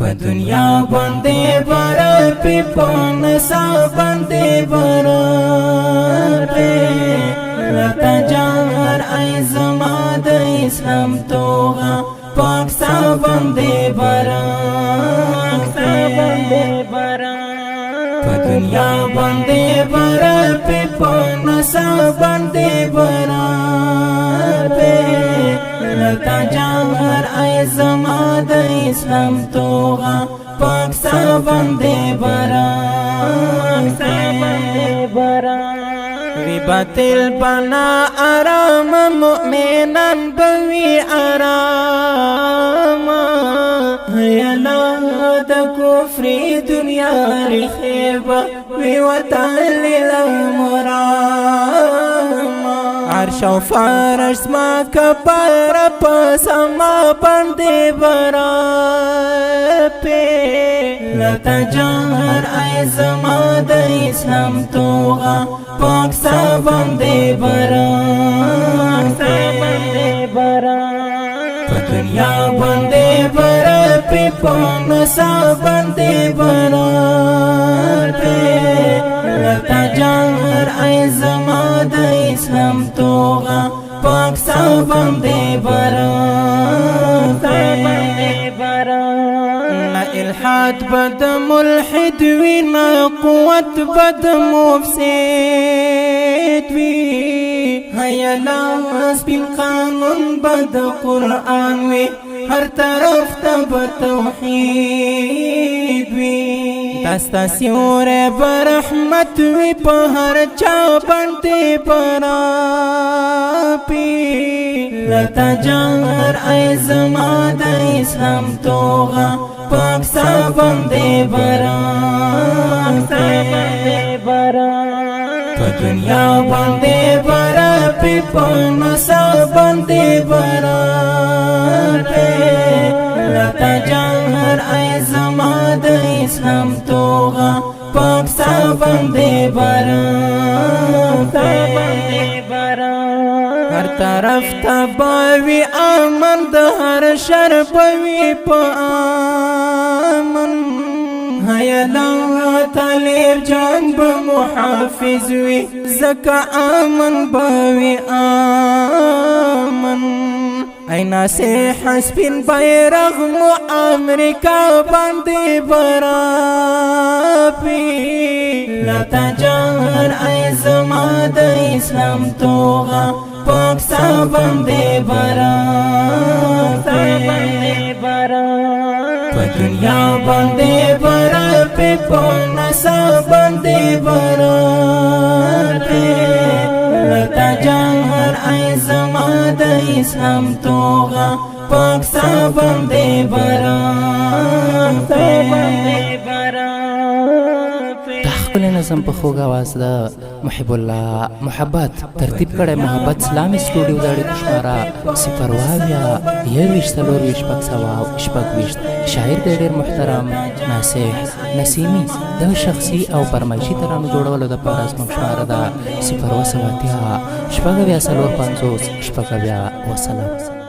په دنیا باندې برا په پنسا باندې برا لتا جار ای زما د اسلام توغه پاک سا باندې برا په دنیا باندې برا په پنسا باندې برا لتا جار ای زما د اسلام توغه پاک سا باندې برا وی باطل بنا آرام مؤمنان بوی آرام یلا د کفر دنیا رخیبه وی وتعلیل مرام عرش و فرش ما کبر پسما باندې برا لتا جار ای زما د اسلام توغه پاک سا باندې برا په دنیا باندې برا په پنسا باندې برا لتا جار ای زما د اسلام توغه پاک سا باندې برا الحاد بد ملحد وینا قوت بد مفسد وی هيا لاس بالقانون بد قرآن وی هر طرف تب توحید وی دستا سیور برحمت وی په هر چا باندې برا پی لتا جار ای زما د اسلام توغه پاک سا باندې برا په دنیا باندې برا په پنسا باندې برا لتا جار ای زما د اسلام توغه پاک سا باندې برا هر طرف تباوی امن د هر شر بوی په امن هيا لا طالب جان بمحافظ وی زکا امن بوی امن اینا سے حسبین بیرغ مو امریکا باندې برا پی لتا جار ای زما د اسلام توغه پاک سا باندې برا په دنیا باندې برا په پنسا باندې برا لتا جار ای زما د اسلام توغه پاک سا باندې برا نظم په خوږ आवाज د محب الله محبت ترتیب کړه محبت اسلامي سټوډیو د اړیکو شماره 0 شاعر د ډېر محترم ناصح نسیمی د شخصي او فرمایشي ترانو جوړولو د پاره زموږ شماره ده 0 وسلام